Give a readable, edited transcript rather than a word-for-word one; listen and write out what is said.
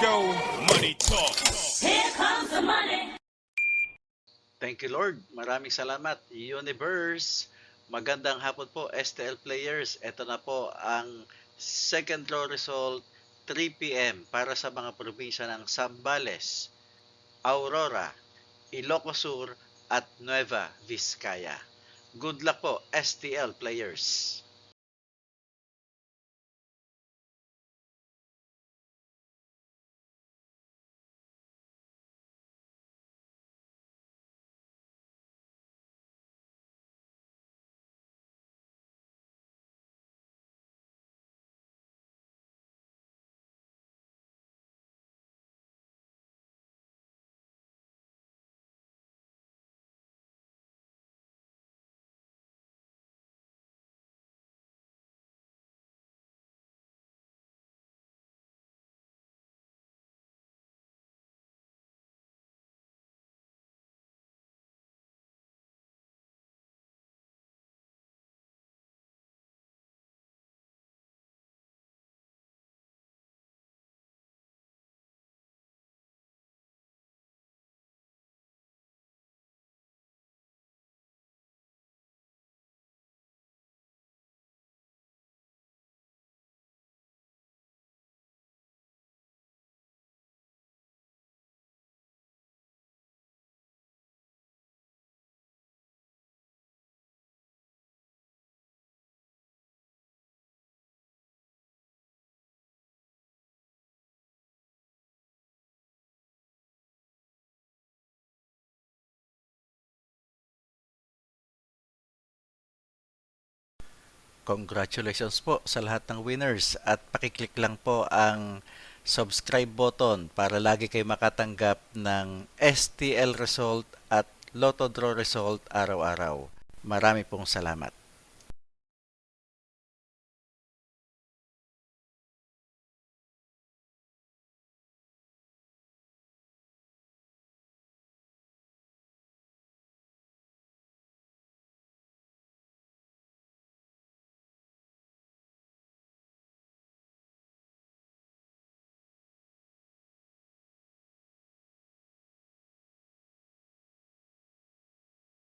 go. Money talk. Here comes the money. Thank you Lord. Maraming salamat. Universe. Magandang hapon po STL players. Ito na po ang second draw result 3 p.m. para sa mga probinsya ng Zambales, Aurora, Ilocos Sur at Nueva Vizcaya. Good luck po STL players. Congratulations po sa lahat ng winners at pakiclick lang po ang subscribe button para lagi kayo makatanggap ng STL result at Lotto Draw result araw-araw. Marami pong salamat.